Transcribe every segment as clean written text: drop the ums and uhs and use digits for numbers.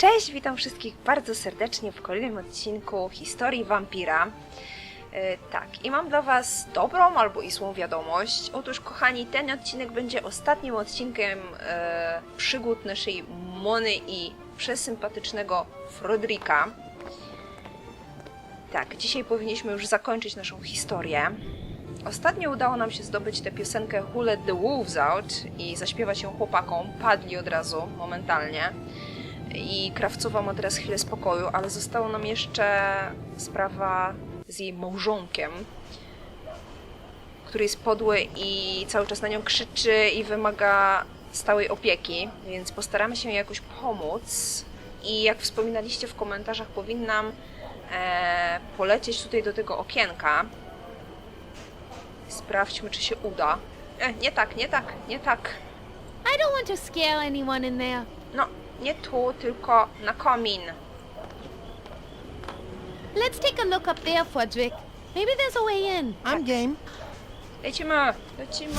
Cześć, witam wszystkich bardzo serdecznie w kolejnym odcinku historii wampira. Tak, i mam dla Was dobrą albo i złą wiadomość. Otóż, kochani, ten odcinek będzie ostatnim odcinkiem przygód naszej Mony i przesympatycznego Frodrika. Tak, dzisiaj powinniśmy już zakończyć naszą historię. Ostatnio udało nam się zdobyć tę piosenkę Who Let the Wolves Out i zaśpiewać ją chłopakom. Padli od razu, momentalnie. I Krawcowa ma teraz chwilę spokoju, ale została nam jeszcze sprawa z jej małżonkiem, który jest podły i cały czas na nią krzyczy i wymaga stałej opieki, więc postaramy się jej jakoś pomóc. I jak wspominaliście w komentarzach, powinnam polecieć tutaj do tego okienka. Sprawdźmy, czy się uda. Nie tak, nie tak, nie tak. I don't want to scare anyone in there. No, nie tu, tylko na komin. Let's take a look up there, Frederick. Maybe there's a way in. I'm game. Lecimy, lecimy.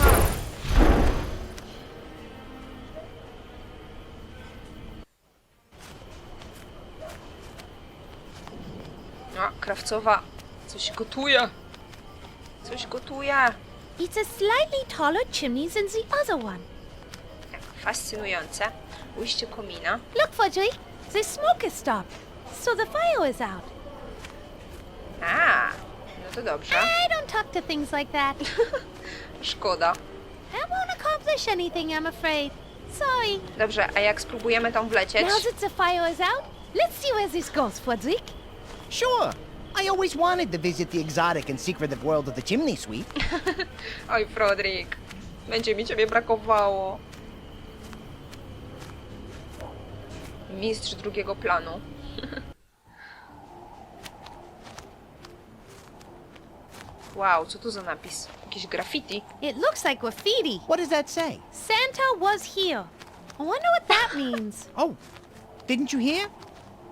No, Krawcowa coś gotuje. Coś gotuje. It's a slightly taller chimney than the other one. Tak, fascynujące. Ujście komina. Look, Frederick, the smoke has stopped, so the fire is out. A, no to dobrze. I don't talk to things like that. Szkoda. That won't accomplish anything, I'm afraid. Sorry. Dobrze, a jak spróbujemy tam wlecieć? Now that the fire is out, let's see where this goes, Frederick. Sure. I always wanted to visit the exotic and secretive world of the chimney sweep. Oj, Frodrik, będzie mi ciebie brakowało. Mistrz drugiego planu. Wow, co to za napis? Jakieś graffiti? It looks like graffiti. What does that say? Santa was here. I wonder what that means. Oh, didn't you hear?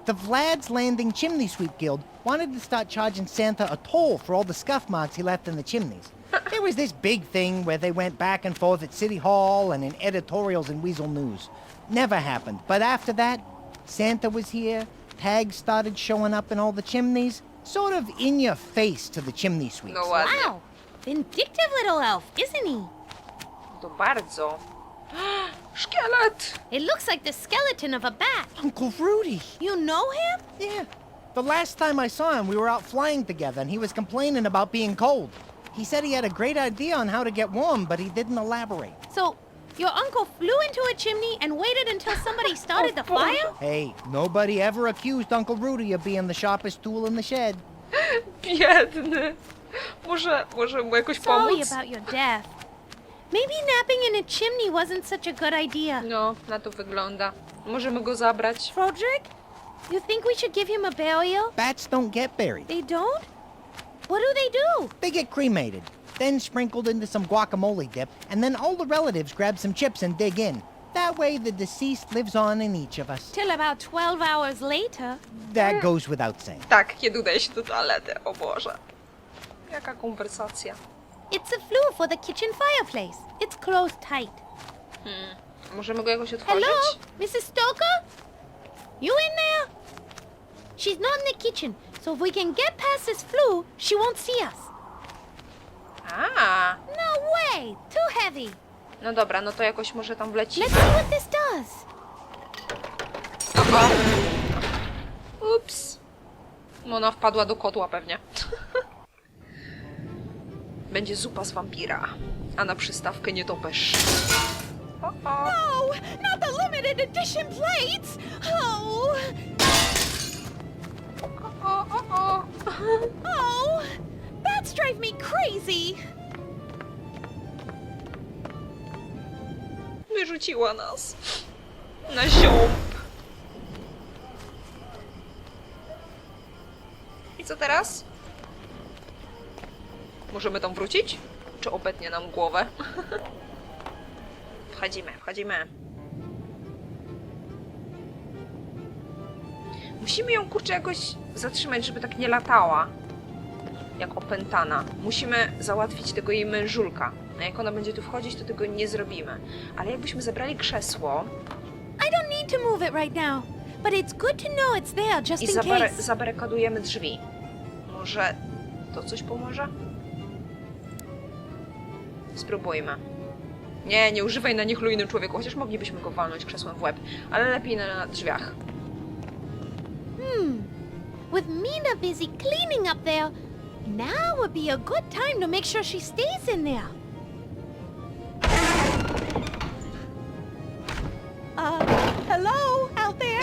The Vlad's Landing Chimney Sweep Guild wanted to start charging Santa a toll for all the scuff marks he left in the chimneys. There was this big thing where they went back and forth at City Hall and in editorials in Weasel News. Never happened. But after that, Santa was here, tags started showing up in all the chimneys, sort of in your face to the chimney sweeps. No ładnie. Wow, vindictive little elf, isn't he? To bardzo. Szkielet! It looks like the skeleton of a bat. Uncle Rudy. You know him? Yeah. The last time I saw him, we were out flying together, and he was complaining about being cold. He said he had a great idea on how to get warm, but he didn't elaborate. So, your uncle flew into a chimney and waited until somebody started the fire? Hey, nobody ever accused Uncle Rudy of being the sharpest tool in the shed. Biedny. Może mu jakoś Sorry pomóc? about your death. Maybe napping in a chimney wasn't such a good idea. No, na to wygląda. Możemy go zabrać. Frederick, you think we should give him a burial? Bats don't get buried. They don't? What do they do? They get cremated, then sprinkled into some guacamole dip, and then all the relatives grab some chips and dig in. That way the deceased lives on in each of us. Till about 12 hours later. That goes without saying. Tak, kiedy udaje się do toalety. O Boże. Jaka konwersacja. It's a flue for the kitchen fireplace. It's closed tight. Możemy go jakoś otworzyć? Hello, Mrs. Stoker? You in there? She's not in the kitchen, so if we can get past this flue, she won't see us. A, No way! Too heavy. no dobra, no to jakoś może tam wleci. Let's see what this does. Ups. Ona wpadła do kotła pewnie. Będzie zupa z wampira, a na przystawkę nietoperz. O. No, not the limited edition plates! Oh! O. Oh! Bats drive me crazy! Wyrzuciła nas na ziąb. I co teraz? Możemy tam wrócić? Czy obetnie nam głowę? Wchodzimy. Musimy ją, kurczę, jakoś zatrzymać, żeby tak nie latała. Jak opętana. Musimy załatwić tego jej mężulka. A jak ona będzie tu wchodzić, to tego nie zrobimy. Ale jakbyśmy zabrali krzesło... I don't need to move it right now. but it's good to know it's there just I in case. zabarykadujemy drzwi. Może to coś pomoże? Spróbujmy. Nie, nie używaj na niechlujnym człowieku, chociaż moglibyśmy go walnąć krzesłem w łeb, ale lepiej na drzwiach. With Mina busy cleaning up there, now would be a good time to make sure she stays in there. Hello out there?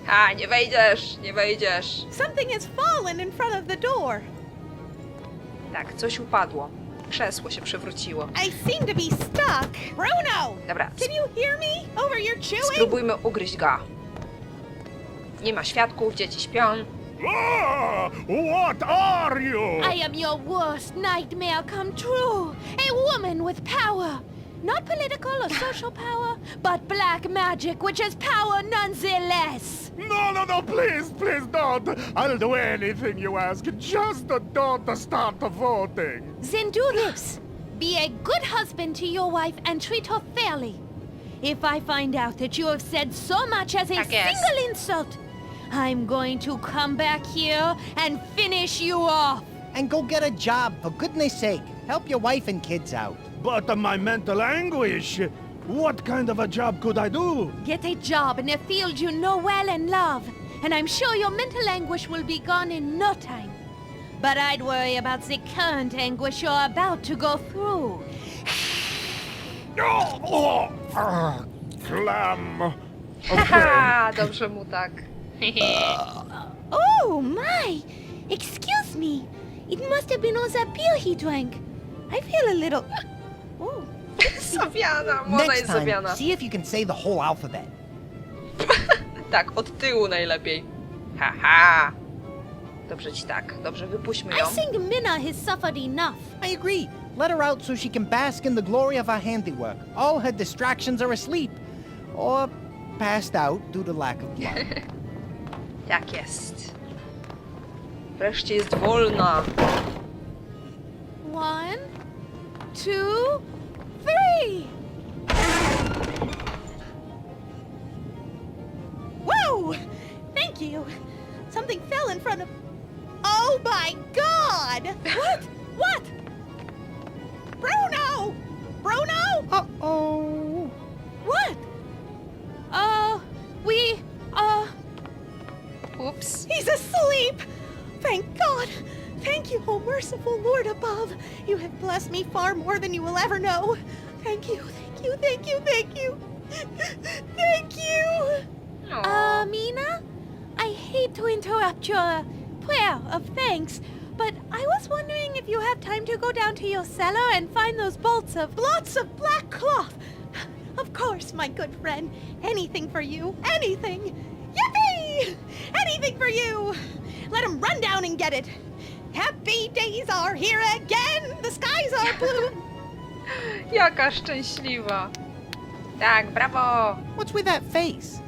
Ha, nie wejdziesz, nie wejdziesz. Something has fallen in front of the door. Tak, coś upadło. Krzesło się przewróciło. I seem to be stuck. Bruno! Dobra, Can you hear me over your chewing? spróbujmy ugryźć go. Nie ma świadków, dzieci śpią. Ah, what are you? I am your worst nightmare come true. A woman with power. Not political or social power, but black magic, which is power nonetheless. No, please, please don't. I'll do anything you ask. Just don't start the voting. Then do this. Be a good husband to your wife and treat her fairly. If I find out that you have said so much as a Tak jest. single insult, I'm going to come back here and finish you off. And go get a job, for goodness sake. Help your wife and kids out. But my mental anguish. What kind of a job could I do? Get a job in a field you know well and love, and I'm sure your mental anguish will be gone in no time. But I'd worry about the current anguish you're about to go through. Clam. Haha, dobrze mu tak. Oh my! Excuse me. It must have been all that beer he drank. I feel a little... Oh. Zawiana, młoda Next jest time, zawiana. see if you can say the whole alphabet. Tak, od tyłu najlepiej. Haha. Dobrze ci tak, dobrze, wypuśćmy ją. I think Minna has suffered enough. I agree. Let her out so she can bask in the glory of our handiwork. All her distractions are asleep. Or passed out due to lack of blood. Tak jest. Wreszcie jest wolna. 1, 2, 3. Whoa! Thank you. Something fell in front of... Oh my God! What? What? Bruno! Bruno? Uh-oh. What? Ups. He's asleep! Thank God! Thank you, oh merciful Lord above! You have blessed me far more than you will ever know! Thank you, thank you, thank you, thank you! Thank you! O, Mina? I hate to interrupt your prayer of thanks, but I was wondering if you have time to go down to your cellar and find those bolts of lots of black cloth. Of course, my good friend. Anything for you. Anything. Yippee! Anything for you. Let him run down and get it. Happy days are here again. The skies are blue. jaka szczęśliwa. Tak, brawo. What's with that face?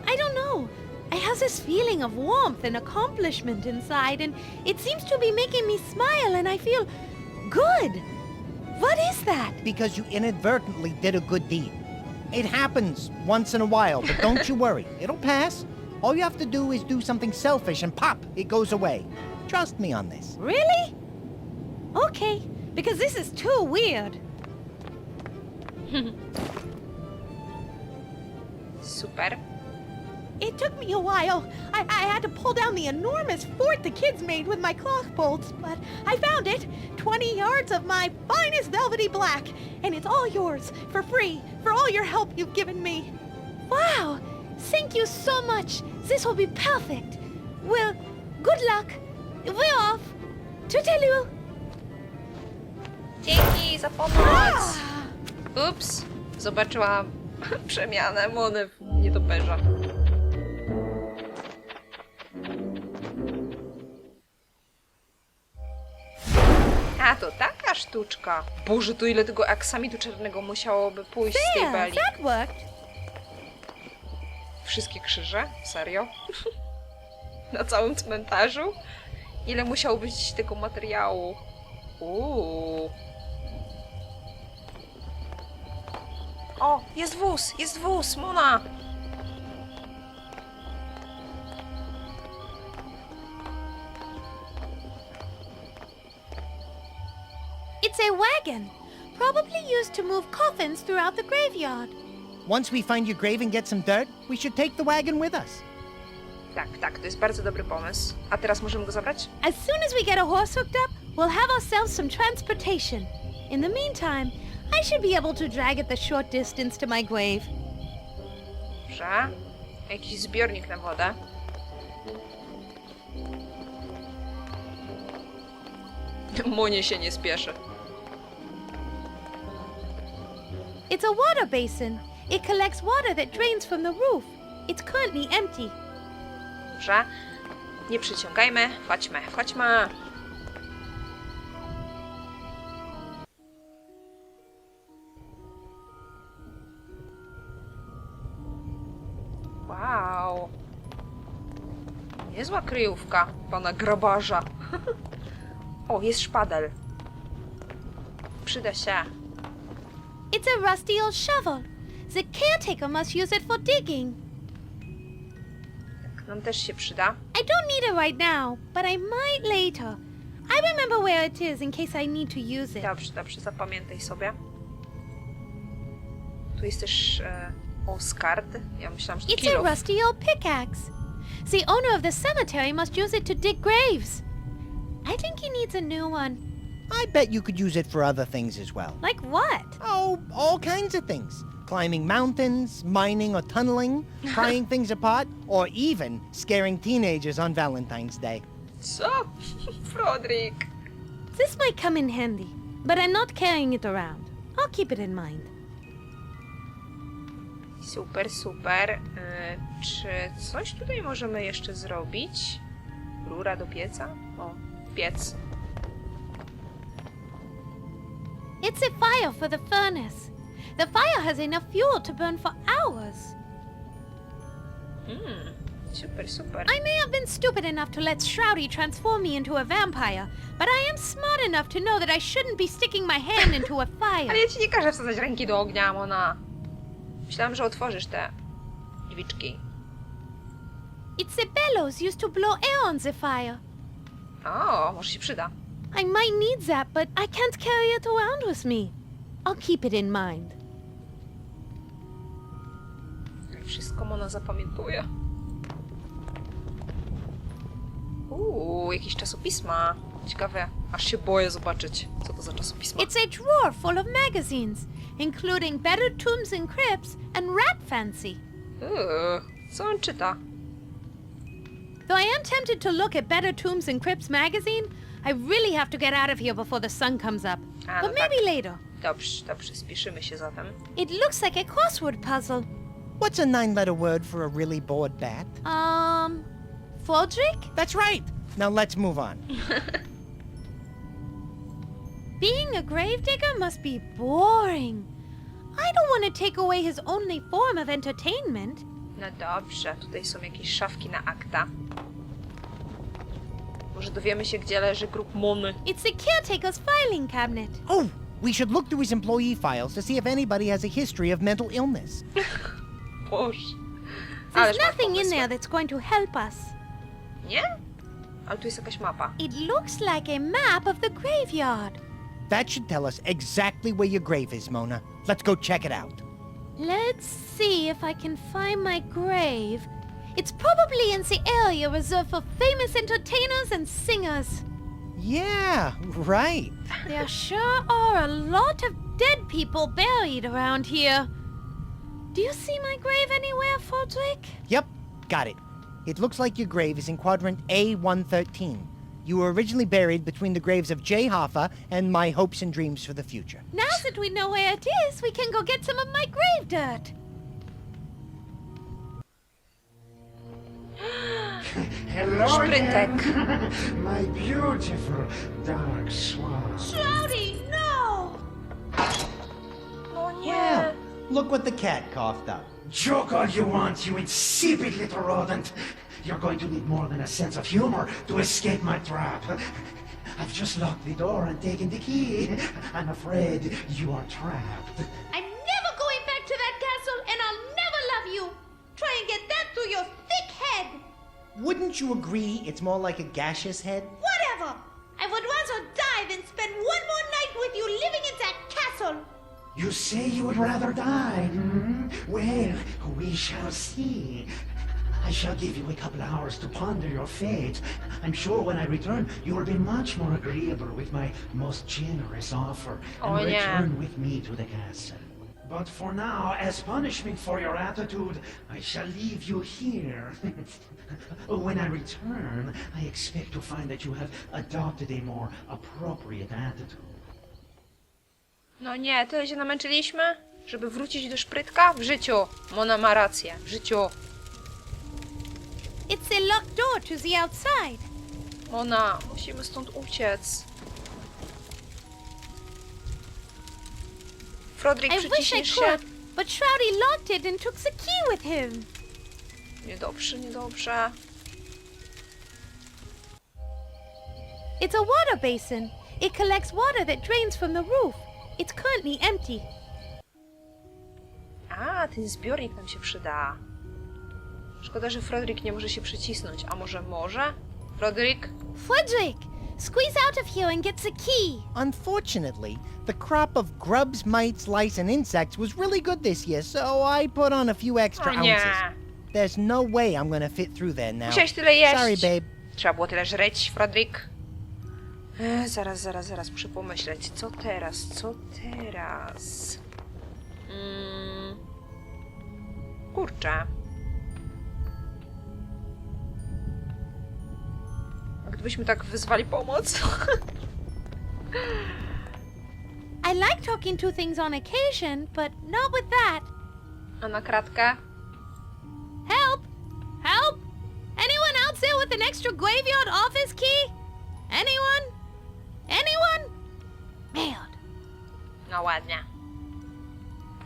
I don't know. I have this feeling of warmth and accomplishment inside, and it seems to be making me smile, and I feel good. What is that? Because you inadvertently did a good deed. It happens once in a while, but don't you worry. It'll pass. All you have to do is do something selfish and pop, it goes away. Trust me on this. Really? Okay, because this is too weird. Super. It took me a while. I had to pull down the enormous fort the kids made with my cloth bolts, but I found it. 20 yards of my finest velvety black, and it's all yours, for free, for all your help you've given me. Wow! Thank you so much. This will be perfect. Well, good luck. We're off. Toodaloo. Dzięki za pomoc. Ups. Zobaczyłam przemianę młody w nietoperza. A, to taka sztuczka. Boże, to ile tego aksamitu czarnego musiałoby pójść z tej There, beli. that worked. Wszystkie krzyże? Serio? Na całym cmentarzu? Ile musiało być tego materiału? O, jest wóz, Mona! a wagon, probably used to move coffins throughout the graveyard. Once we find your grave and get some dirt, we should take the wagon with us. Tak, to jest bardzo dobry pomysł. A teraz możemy go zabrać? As soon as we get a horse hooked up, we'll have ourselves some transportation. In the meantime, I should be able to drag it the short distance to my grave. Dobrze. Jakiś zbiornik na wodę. Monie się nie spieszy. It's a water basin. It collects water that drains from the roof. It's currently empty. Dobrze. Nie przyciągajmy. Chodźmy. Wow. Niezła kryjówka pana grabarza. O, jest szpadel. Przyda się. It's a rusty old shovel. The caretaker must use it for digging. Tak, nam też się przyda. I don't need it right now, but I might later. I remember where it is in case I need to use it. Dobrze, zapamiętaj sobie. Tu jest też Oscard. Ja myślałam, że to It's a kilof. rusty old pickaxe. The owner of the cemetery must use it to dig graves. I think he needs a new one. I bet you could use it for other things as well. Like what? Oh, all kinds of things. Climbing mountains, mining or tunneling, prying things apart, or even scaring teenagers on Valentine's Day. Co? Frodrik. This might come in handy, but I'm not carrying it around. I'll keep it in mind. Super. Czy coś tutaj możemy jeszcze zrobić? Rura do pieca? O, piec. It's a fire for the furnace. The fire has enough fuel to burn for hours. Super. I may have been stupid enough to let Shroudy transform me into a vampire, but I am smart enough to know that I shouldn't be sticking my hand into a fire. Ale ja ci nie każę wsadzać ręki do ognia, Mona. Myślałam, że otworzysz te drzwiczki. It's the bellows used to blow air on the fire. O, może się przyda. I might need that, but I can't carry it around with me. I'll keep it in mind. Wszystko Mona zapamiętuje. Jakieś czasopisma. Ciekawe, aż się boję zobaczyć, co to za czasopisma. It's a drawer full of magazines, including Better Tombs and Crypts and Rat Fancy. Co on czyta? Though I am tempted to look at Better Tombs and Crypts magazine, I really have to get out of here before the sun comes up. A, But no maybe tak. later. Dobrze, spieszymy się zatem. It looks like a crossword puzzle. What's a 9-letter word for a really bored bat? Fodrick? That's right. Now let's move on. Being a gravedigger must be boring. I don't want to take away his only form of entertainment. No dobrze, tutaj są jakieś szafki na akta. Może dowiemy się, gdzie leży grób Mony. It's the caretaker's filing cabinet. Oh, we should look through his employee files to see if anybody has a history of mental illness. Boże. There's Ależ masz nothing in pomysły. there that's going to help us. Nie? Ale tu jest jakaś mapa. It looks like a map of the graveyard. That should tell us exactly where your grave is, Mona. Let's go check it out. Let's see if I can find my grave. It's probably in the area reserved for famous entertainers and singers. Yeah, right. There sure are a lot of dead people buried around here. Do you see my grave anywhere, Fodrick? Yep, got it. It looks like your grave is in quadrant A113. You were originally buried between the graves of Jay Hoffa and my hopes and dreams for the future. Now that we know where it is, we can go get some of my grave dirt. Hello Szprytek. again, my beautiful dark swan. Shroudy, no! No nie. Look what the cat coughed up. Joke all you want, you insipid little rodent. You're going to need more than a sense of humor to escape my trap. I've just locked the door and taken the key. I'm afraid you are trapped. I'm never going back to that castle, and I'll never love you. Try and get that through your thick head. Wouldn't you agree it's more like a gaseous head? Whatever. I would rather die than spend one more night with you living in that castle. You say you would rather die, hmm? Well, we shall see. I shall give you a couple of hours to ponder your fate. I'm sure when I return, you will be much more agreeable with my most generous offer and Oh, yeah. return with me to the castle. But for now, as punishment for your attitude, I shall leave you here. When I return, I expect to find that you have adopted a more appropriate attitude. No nie, tyle się namęczyliśmy, żeby wrócić do Szprytka? W życiu. Mona ma rację. W życiu. It's the locked door to the outside. Mona, musimy stąd uciec. Frodrik, I wish I przyciśniesz się? could, but Shroudy locked it and took the key with him. Niedobrze, niedobrze. It's a water basin. It collects water that drains from the roof. It's currently empty. A, ten zbiornik nam się przyda. Szkoda, że Frodrik nie może się przycisnąć. A może może? Frodrik? Frederick, squeeze out of here and get the key. Unfortunately, the crop of grubs, mites, lice, and insects was really good this year, so I put on a few extra O nie. ounces. There's no way I'm gonna fit through there now. Musiałeś tyle jeść. Sorry, babe. Trzeba było tyle żreć, Frodrik. Zaraz, muszę pomyśleć. Co teraz? Kurczę. A gdybyśmy tak wyzwali pomoc? I like talking to things on occasion, but not with that. A na kratkę? Help! Help! Anyone out there with an extra graveyard office key? Anyone? Anyone? Man. No ładnie.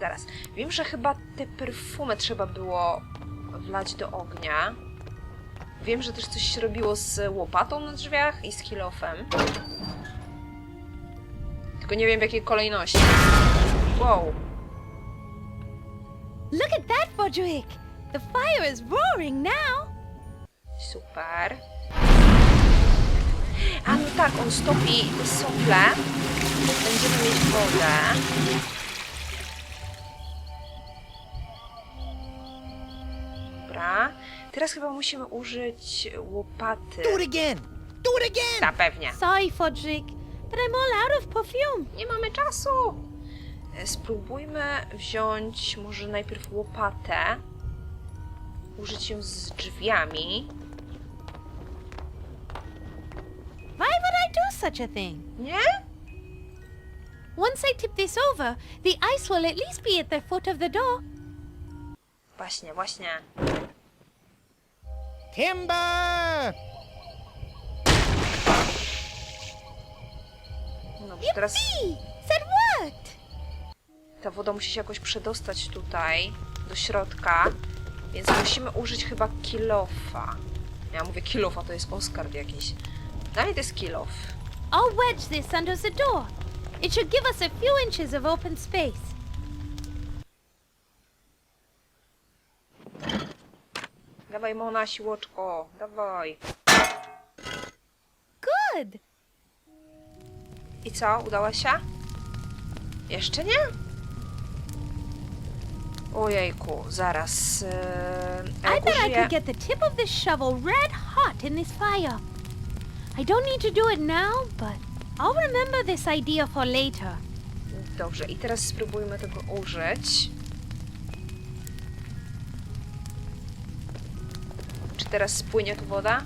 Zaraz. Wiem, że chyba te perfumy trzeba było wlać do ognia. Wiem, że też coś się robiło z łopatą na drzwiach i z kilofem. Tylko nie wiem w jakiej kolejności. Wow. Look at that, Frederick! The fire is roaring now! Super. A no tak, on stopi te sople. Będziemy mieć wodę. Dobra. Teraz chyba musimy użyć łopaty. Do it again! Do it again! Ta pewnie. Sorry, Frederick, but I'm all out of perfume. Nie mamy czasu. Spróbujmy wziąć może najpierw łopatę. Użyć ją z drzwiami. Why would I do such a thing? Nie? Once I tip this over, the ice will at least be at the foot of the door. Właśnie. Timber! Dobrze, teraz Yippee! That worked! ta woda musi się jakoś przedostać tutaj, do środka, więc musimy użyć chyba kilofa. Ja mówię kilofa, to jest Oskar jakiś. Daj, to jest kilof. I'll wedge this under the door. It should give us a few inches of open space. Dawaj, Mona, siłoczko, dawaj. Good! I co, udała się? Jeszcze nie? Ojejku, zaraz. I bet I użyję... could get the tip of this shovel red hot in this fire. I don't need to do it now, but I'll remember this idea for later. Dobrze, i teraz spróbujmy tego użyć. Czy teraz spłynie tu woda?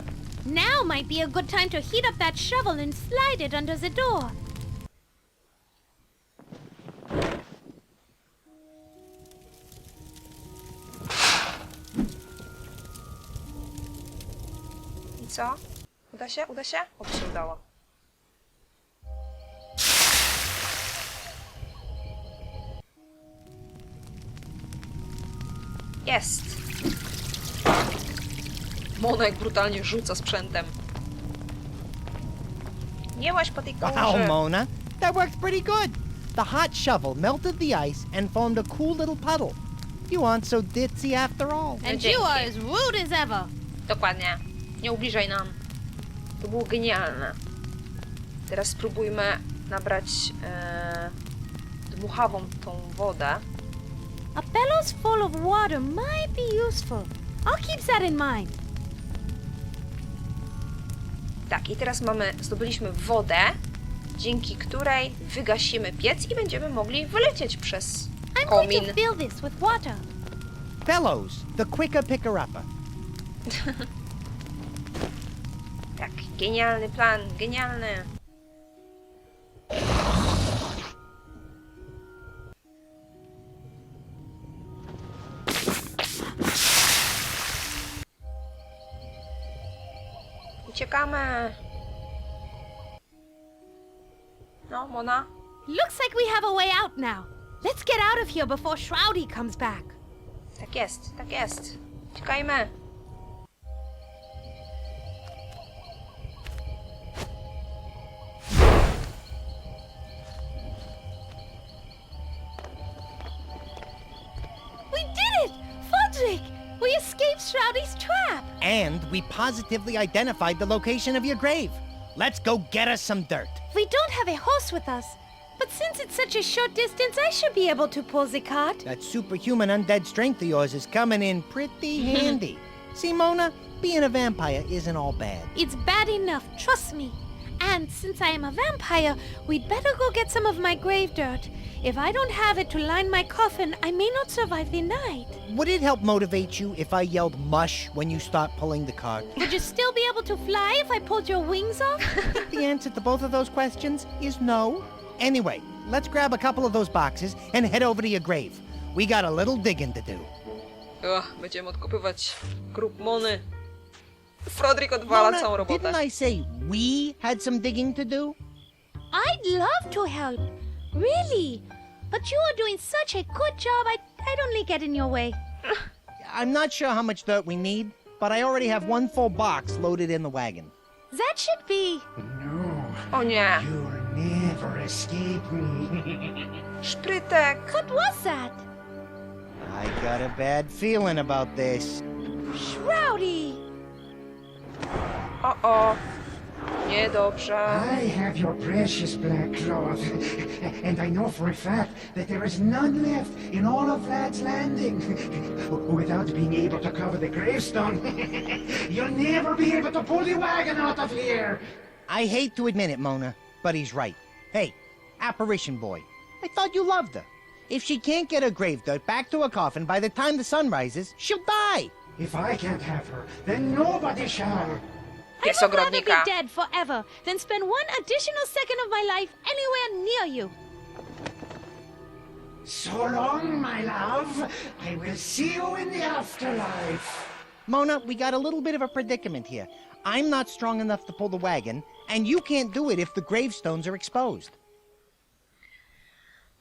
Now might be a good time to heat up that shovel and slide it under the door. I co? Uda się? Uda się? Oby się udało. Jest! Monek brutalnie rzuca sprzętem. Nie łaź po tej Wow, kałuży. Mona, that worked pretty good. The hot shovel melted the ice and formed a cool little puddle. You aren't so ditzy after all. And dzięki. you are as rude as ever. Dokładnie. Nie ubliżaj nam. To było genialne. Teraz spróbujmy nabrać dmuchawą tą wodę. A bellows full of water might be useful. I'll keep that in mind. Tak, i teraz zdobyliśmy wodę, dzięki której wygasimy piec i będziemy mogli wylecieć przez I'm going komin. to fill this with water. Bellows, the quicker picker-upper. Tak, genialny plan, genialny. Uciekamy. No, Mona. Looks like we have a way out now. Let's get out of here before Shroudy comes back. Tak jest, tak jest. Uciekajmy. We did it! Fodrick! We escaped Shroudy's trap! And we positively identified the location of your grave. Let's go get us some dirt. We don't have a horse with us, but since it's such a short distance, I should be able to pull the cart. That superhuman undead strength of yours is coming in pretty handy. See, Mona, being a vampire isn't all bad. It's bad enough, trust me. And since I am a vampire, we'd better go get some of my grave dirt. If I don't have it to line my coffin, I may not survive the night. Would it help motivate you if I yelled mush when you start pulling the cart? Would you still be able to fly if I pulled your wings off? The answer to both of those questions is no. Anyway, let's grab a couple of those boxes and head over to your grave. We got a little digging to do. Będziemy odkopywać grób Mony. Frodrik odwala Mona, całą robotę. didn't I say we had some digging to do? I'd love to help. Really. But you are doing such a good job, I'd only get in your way. I'm not sure how much dirt we need, but I already have one full box loaded in the wagon. That should be... No, O nie. you'll never escape me. Szprytek. What was that? I got a bad feeling about this. Shroudy! O. Niedobrze. I have your precious black cloth, and I know for a fact that there is none left in all of Vlad's Landing. Without being able to cover the gravestone, you'll never be able to pull the wagon out of here. I hate to admit it, Mona, but he's right. Hey, apparition boy, I thought you loved her. If she can't get her grave dirt back to her coffin by the time the sun rises, she'll die. If I can't have her, then nobody shall. Pies I would rather be ogrodnika. dead forever than spend one additional second of my life anywhere near you. So long, my love. I will see you in the afterlife. Mona, we got a little bit of a predicament here. I'm not strong enough to pull the wagon, and you can't do it if the gravestones are exposed.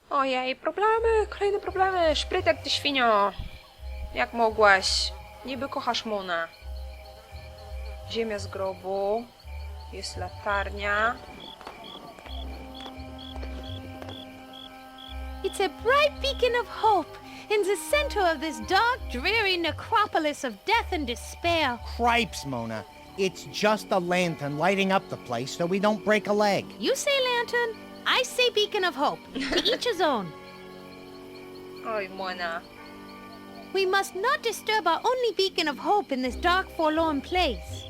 Ojej, problemy, kolejne problemy. Szprytek, ty świnio. Jak mogłaś? Niby kochasz Monę. Ziemia z grobu. Jest latarnia. It's a bright beacon of hope in the center of this dark, dreary necropolis of death and despair. Cripes, Mona. It's just a lantern lighting up the place so we don't break a leg. You say lantern, I say beacon of hope. To each his own. Oj, Mona. We must not disturb our only beacon of hope in this dark, forlorn place.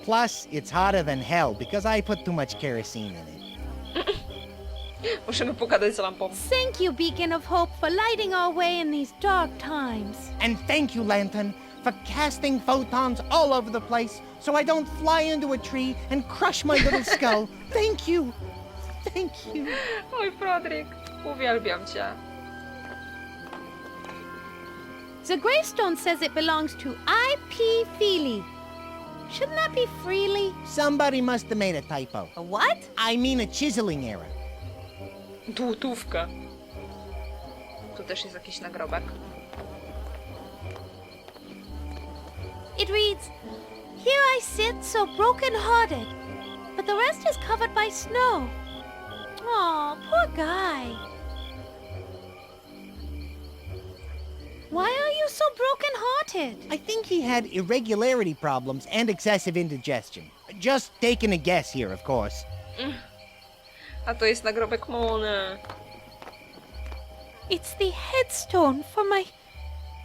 Plus, it's hotter than hell because I put too much kerosene in it. Musimy pogadać z lampą. Thank you, beacon of hope, for lighting our way in these dark times. And thank you, lantern, for casting photons all over the place so I don't fly into a tree and crush my little skull. Thank you. Thank you. Oj, Frodrik. Uwielbiam cię. The gravestone says it belongs to I.P. Feely. Shouldn't that be Freely? Somebody must have made a typo. A what? I mean a chiseling error. Dłutówka. Tu też jest jakiś nagrobek. It reads, "Here I sit so broken-hearted, but the rest is covered by snow." Aw, poor guy. Why are you so broken-hearted? I think he had irregularity problems and excessive indigestion. Just taking a guess here, of course. A to jest nagrobek Mony. It's the headstone for my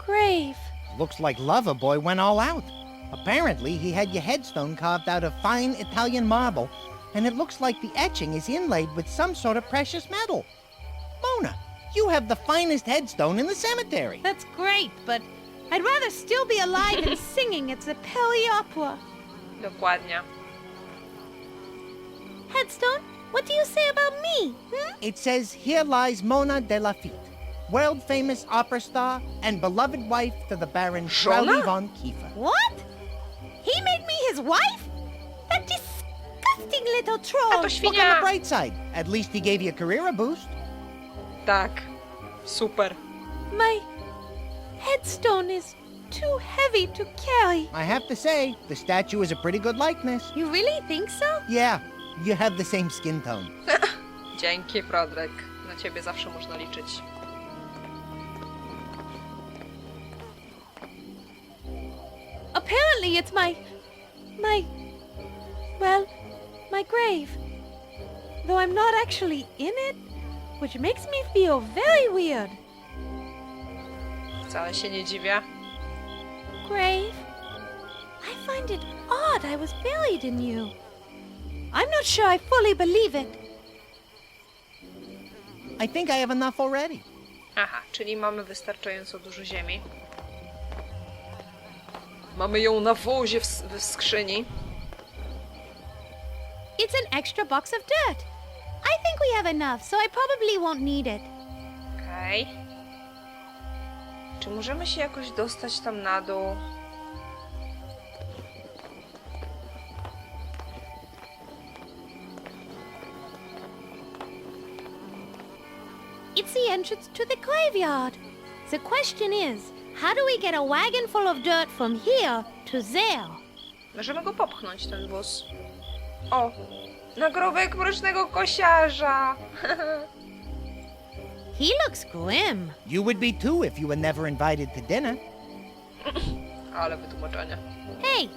grave. Looks like Loverboy went all out. Apparently, he had your headstone carved out of fine Italian marble, and it looks like the etching is inlaid with some sort of precious metal. Mona, you have the finest headstone in the cemetery. That's great, but I'd rather still be alive and singing at the Pelly Opera. Dokładnie. Headstone, what do you say about me? It says, here lies Mona de Lafitte, world-famous opera star and beloved wife to the Baron Żona? Crowley von Kiefer. What? He made me his wife? That disgusting little troll. A to Look on the świnia. bright side. At least he gave your career a boost. Tak. Super. My headstone is too heavy to carry. I have to say, the statue is a pretty good likeness. You really think so? Yeah, you have the same skin tone. Dzięki, Frodrek. Na ciebie zawsze można liczyć. Apparently it's my grave. Though I'm not actually in it, which makes me feel very weird. Wcale się nie dziwię. Grave? I find it odd I was buried in you. I'm not sure I fully believe it. I think I have enough already. Aha, czyli mamy wystarczająco dużo ziemi. Mamy ją na wozie w skrzyni. It's an extra box of dirt. I think we have enough, so I probably won't need it. Okej. Czy możemy się jakoś dostać tam na dół? It's the entrance to the graveyard. The question is, how do we get a wagon full of dirt from here to there? Możemy go popchnąć, ten wóz. O! Nagrobek mrocznego kosiarza! He looks grim. You would be too if you were never invited to dinner. Ale wytłumaczenie. Hey,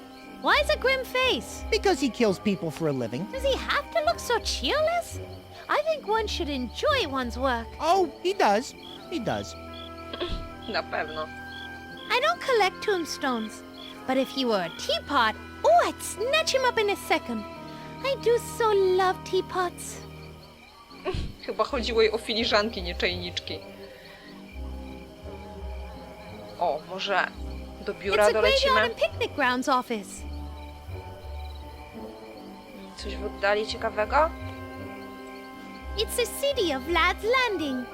why is a grim face? Because he kills people for a living. Does he have to look so cheerless? I think one should enjoy one's work. Oh, he does. He does. Na pewno. I don't collect tombstones, but if he were a teapot, oh, I'd snatch him up in a second. I do so love teapots. Chyba chodziło jej o filiżanki, nie czajniczki. O, może do biura It's a graveyard dolecimy? and picnic grounds office. Coś w oddali ciekawego? It's the city of Lad's Landing.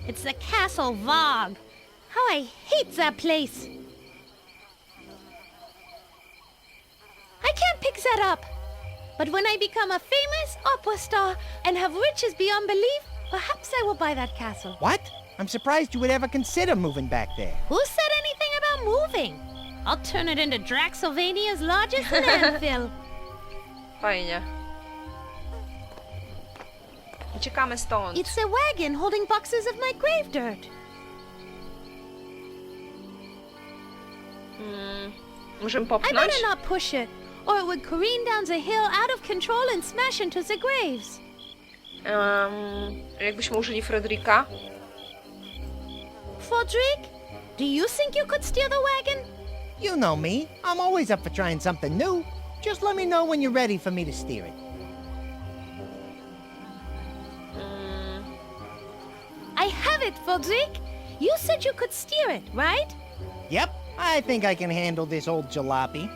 It's the Castle Varg. How I hate that place. I can't pick that up. But when I become a famous opera star and have riches beyond belief, perhaps I will buy that castle. What? I'm surprised you would ever consider moving back there. Who said anything about moving? I'll turn it into Draxylvania's largest landfill. Fajnie. Uciekamy stąd. It's a wagon holding boxes of my grave dirt. Możemy I popchnąć? better not push it, or it would careen down the hill out of control and smash into the graves. Jakbyśmy użyli Fredrika? Frederick, do you think you could steer the wagon? You know me. I'm always up for trying something new. Just let me know when you're ready for me to steer it. I have it, Frederick. You said you could steer it, right? Yep, I think I can handle this old jalopy.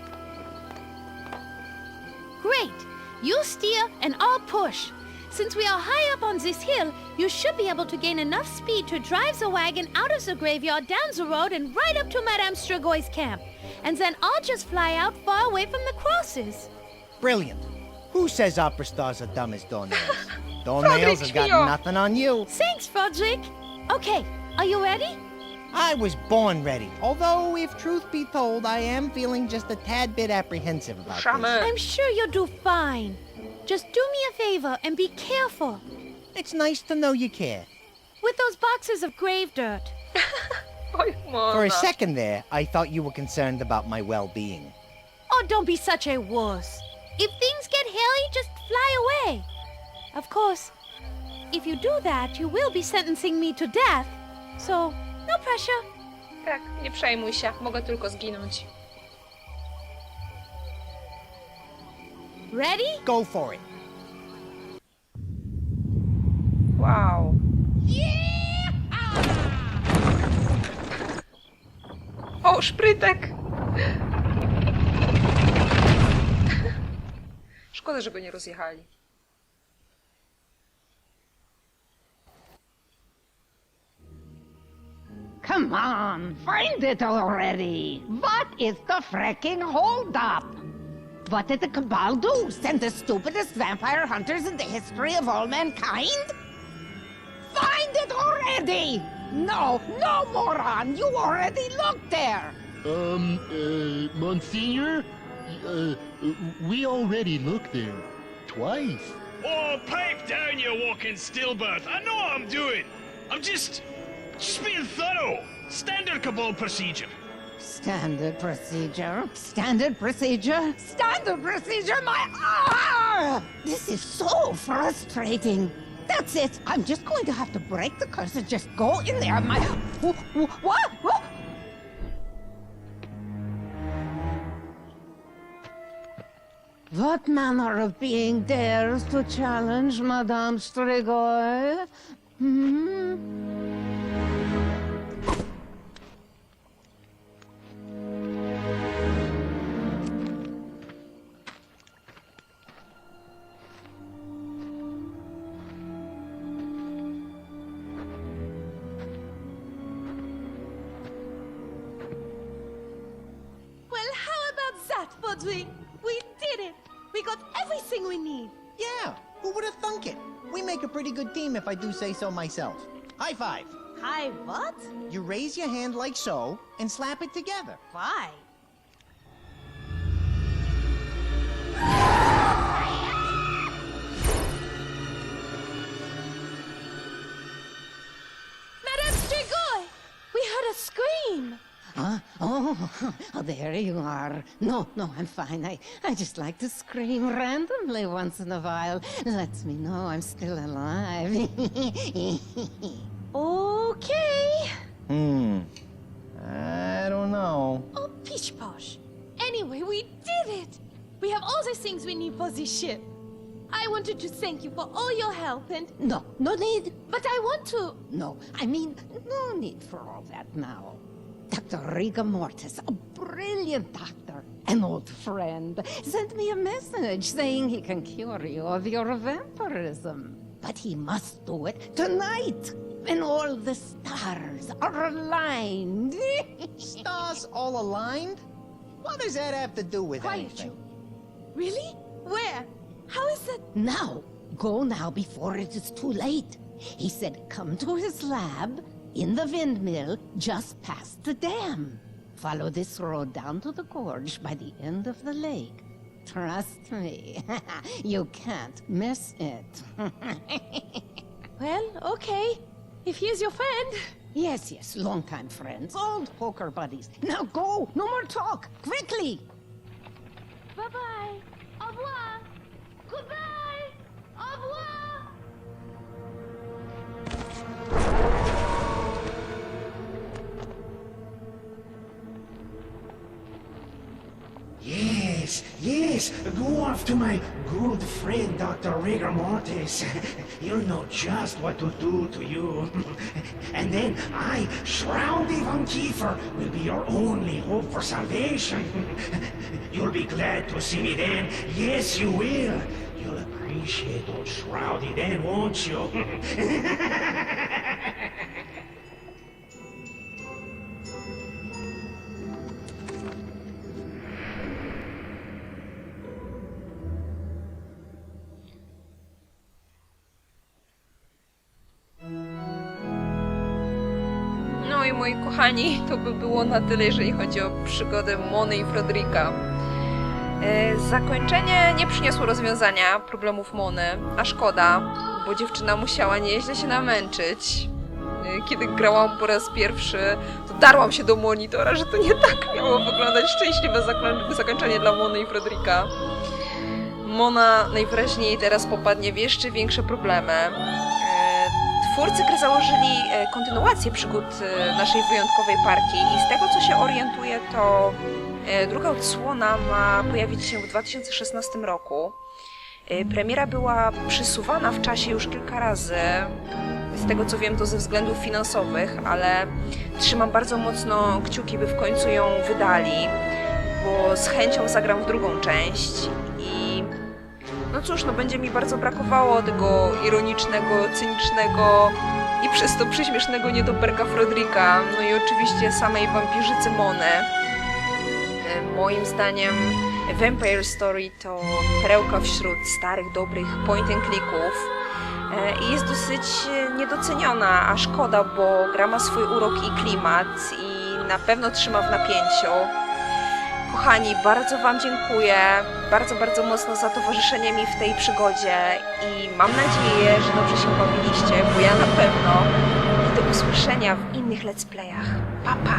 Great. You steer and I'll push. Since we are high up on this hill, you should be able to gain enough speed to drive the wagon out of the graveyard, down the road, and right up to Madame Stragoy's camp. And then I'll just fly out far away from the crosses. Brilliant. Who says opera stars are dumb as doornails? Doornails have got Frederick, nothing on you. Thanks, Frederick. Okay, are you ready? I was born ready. Although, if truth be told, I am feeling just a tad bit apprehensive about Ruszamy. this. I'm sure you'll do fine. Just do me a favor and be careful. It's nice to know you care. With those boxes of grave dirt. Oj, For a Mona. second there, I thought you were concerned about my well-being. Oh, don't be such a wuss. If things get hairy, just fly away. Of course, if you do that, you will be sentencing me to death. So, no pressure. Tak, nie przejmuj się, mogę tylko zginąć. Ready? Go for it. Wow. O, Szprytek! Szkoda, że go nie rozjechali. Come on, find it already! What is the fricking holdup? What did the Cabal do? Send the stupidest vampire hunters in the history of all mankind? Find it already! No, no, moron! You already looked there! Monsignor? We already looked there. Twice. Oh, pipe down, you walking stillbirth. I know what I'm doing. I'm just being thorough. Standard Cabal procedure. Standard procedure, standard procedure, standard procedure, my... Ah! This is so frustrating. That's it. I'm just going to have to break the curse and just go in there. My... What? What? What manner of being dares to challenge Madame Strigoi? Hmm? Well, how about that, Podwing? We did it! We got everything we need! Yeah, who would have thunk it? We make a pretty good team if I do say so myself. High five. Hi, what? You raise your hand like so and slap it together. Why? Madame Strigoi! We heard a scream! Huh? Oh, there you are. No, I'm fine. I just like to scream randomly once in a while. Lets me know I'm still alive. Okay. I don't know. Oh, pish posh. Anyway, we did it! We have all the things we need for this ship. I wanted to thank you for all your help and... No need. But I want to... No, I mean, no need for all that now. Dr. Rigor Mortis, a brilliant doctor, an old friend, sent me a message saying he can cure you of your vampirism. But he must do it tonight, when all the stars are aligned. Stars all aligned? What does that have to do with Quiet, anything? you. Really? Where? How is that? Now, go now before it is too late. He said come to his lab in the windmill just past the dam. Follow this road down to the gorge by the end of the lake. Trust me, you can't miss it. Well, okay. If he is your friend. Yes, longtime friends, old poker buddies. Now go, no more talk, quickly! Bye-bye. Au revoir. Goodbye. Au revoir. Yes, go off to my good friend, Dr. Rigor Mortis. He'll know just what to do to you. And then I, Shrouded Von Kiefer, will be your only hope for salvation. You'll be glad to see me then. Yes, you will. You'll appreciate old Shrouded then, won't you? No i moi kochani, to by było na tyle, jeżeli chodzi o przygodę Mony i Fredrika. Zakończenie nie przyniosło rozwiązania problemów Mony, a szkoda, bo dziewczyna musiała nieźle się namęczyć. Kiedy grałam po raz pierwszy, to darłam się do monitora, że to nie tak miało wyglądać szczęśliwe zakończenie dla Mony i Fredrika. Mona najwyraźniej teraz popadnie w jeszcze większe problemy. Twórcy gry założyli kontynuację przygód naszej wyjątkowej parki i z tego co się orientuję, to druga odsłona ma pojawić się w 2016 roku. Premiera była przesuwana w czasie już kilka razy. Z tego co wiem, to ze względów finansowych, ale trzymam bardzo mocno kciuki, by w końcu ją wydali, bo z chęcią zagram w drugą część i no cóż, no będzie mi bardzo brakowało tego ironicznego, cynicznego i przez to przyśmiesznego niedoberka Fredrika, no i oczywiście samej wampirzycy Mony. Moim zdaniem Vampyre Story to perełka wśród starych, dobrych point and clicków i jest dosyć niedoceniona, a szkoda, bo gra ma swój urok i klimat i na pewno trzyma w napięciu. Kochani, bardzo Wam dziękuję, bardzo mocno za towarzyszenie mi w tej przygodzie i mam nadzieję, że dobrze się bawiliście, bo ja na pewno. I do usłyszenia w innych let's playach. Pa, pa!